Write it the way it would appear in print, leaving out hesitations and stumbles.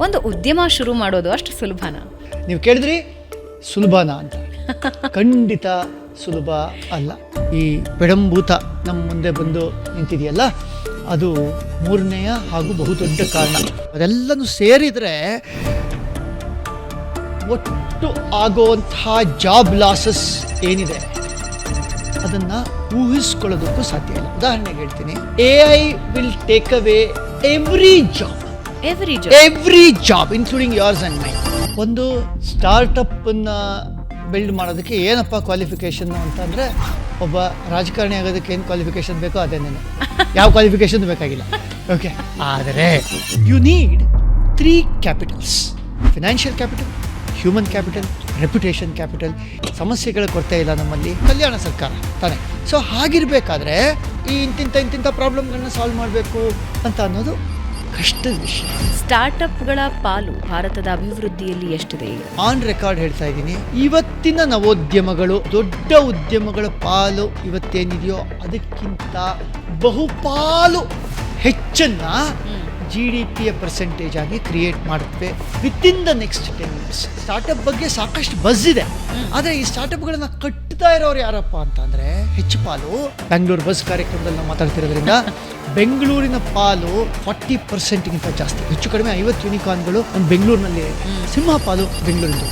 ಒಂದು ಉದ್ಯಮ ಶುರು ಮಾಡೋದು ಅಷ್ಟು ಸುಲಭನಾ? ನೀವು ಕೇಳಿದ್ರಿ ಸುಲಭನಾ ಅಂತ. ಖಂಡಿತ ಸುಲಭ ಅಲ್ಲ. ಈ ಪೆಡಂಭೂತ ನಮ್ಮ ಮುಂದೆ ಬಂದು ನಿಂತಿದೆಯಲ್ಲ, ಅದು ಮೂರನೆಯ ಹಾಗೂ ಬಹುದೊಡ್ಡ ಕಾರಣ. ಅದೆಲ್ಲನೂ ಸೇರಿದರೆ ಒಟ್ಟು ಆಗುವಂತಹ ಜಾಬ್ ಲಾಸಸ್ ಏನಿದೆ ಅದನ್ನು ಊಹಿಸ್ಕೊಳ್ಳೋದಕ್ಕೂ ಸಾಧ್ಯ ಇಲ್ಲ. ಉದಾಹರಣೆಗೆ ಹೇಳ್ತೀನಿ, AI will take away every job including yours and my. ಒಂದು ಸ್ಟಾರ್ಟಪ್ಪನ್ನು ಬಿಲ್ಡ್ ಮಾಡೋದಕ್ಕೆ ಏನಪ್ಪ ಕ್ವಾಲಿಫಿಕೇಷನ್ ಅಂತಂದರೆ, ಒಬ್ಬ ರಾಜಕಾರಣಿ ಆಗೋದಕ್ಕೆ ಏನು ಕ್ವಾಲಿಫಿಕೇಷನ್ ಬೇಕೋ ಅದೇನೇ, ಯಾವ ಕ್ವಾಲಿಫಿಕೇಷನ್ ಬೇಕಾಗಿಲ್ಲ. ಓಕೆ, ಆದರೆ you need 3 capitals: financial capital, human capital, reputation capital. ಸಮಸ್ಯೆಗಳ ಕೊರತೆ ಇಲ್ಲ ನಮ್ಮಲ್ಲಿ, ಕಲ್ಯಾಣ ಸರ್ಕಾರ ತಾನೆ. ಸೊ ಹಾಗಿರಬೇಕಾದ್ರೆ ಈ ಇಂತಿಂಥ ಪ್ರಾಬ್ಲಮ್ಗಳನ್ನ ಸಾಲ್ವ್ ಮಾಡಬೇಕು ಅಂತ ಅನ್ನೋದು ಕಷ್ಟದ ವಿಷಯ. ಸ್ಟಾರ್ಟ್ಅಪ್ಗಳ ಪಾಲು ಭಾರತದ ಅಭಿವೃದ್ಧಿಯಲ್ಲಿ ಎಷ್ಟಿದೆ? ಆನ್ ರೆಕಾರ್ಡ್ ಹೇಳ್ತಾ ಇದ್ದೀನಿ, ಇವತ್ತಿನ ನವೋದ್ಯಮಗಳು, ದೊಡ್ಡ ಉದ್ಯಮಗಳ ಪಾಲು ಇವತ್ತೇನಿದೆಯೋ ಅದಕ್ಕಿಂತ ಬಹುಪಾಲು ಹೆಚ್ಚನ್ನ GDPಯ ಪರ್ಸೆಂಟೇಜ್ ಆಗಿ ಕ್ರಿಯೇಟ್ ಮಾಡುತ್ತವೆ within the next 10 years. Startup ಬಗ್ಗೆ ಸಾಕಷ್ಟು ಬಸ್ ಇದೆ, ಆದರೆ ಈ ಸ್ಟಾರ್ಟಪ್ಗಳನ್ನ ಕಟ್ತಾ ಇರೋರು ಯಾರಪ್ಪ ಅಂತಂದರೆ ಹೆಚ್ಚು ಪಾಲು ಬೆಂಗಳೂರು ಬಸ್ ಕಾರ್ಯಕ್ರಮದಲ್ಲಿ ನಾವು ಮಾತಾಡ್ತಿರೋದ್ರಿಂದ ಬೆಂಗಳೂರಿನ ಪಾಲು 40%ಗಿಂತ ಜಾಸ್ತಿ. ಹೆಚ್ಚು ಕಡಿಮೆ 50 ಯೂನಿಕಾರ್ನ್ಗಳು ನಮ್ಮ ಬೆಂಗಳೂರಿನಲ್ಲಿ. ಸಿಂಹ ಪಾಲು ಬೆಂಗಳೂರಿನ